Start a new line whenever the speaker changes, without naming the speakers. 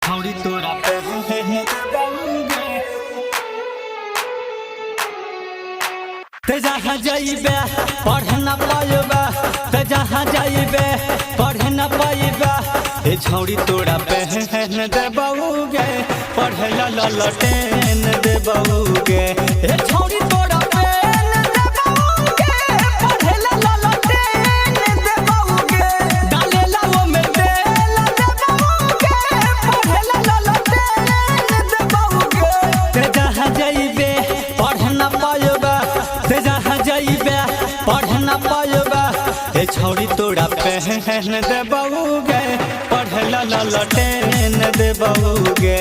छौड़ी तोरा पे ते जहाँ जाइबे पढ़ न पाइबे, ते जहाँ जाइबे पढ़ न पाइबे, ए छौड़ी तोरा पहन देबौगे, पढ़े ला ललटेन देबौगे, ए छौड़ी तोरा पहन देबौगे, पढ़े ला ललटेन देबौगे, डाले ला वो में तेल देबौगे, पढ़े ला ललटेन देबौगे, ते जहाँ जाइबे पढ़ न पाइबे, ते जहाँ जाइबे पढ़ न पाइबे, ए छौड़ी तोरा पहन देबौगे, पढ़े ला ललटेन देबौगे।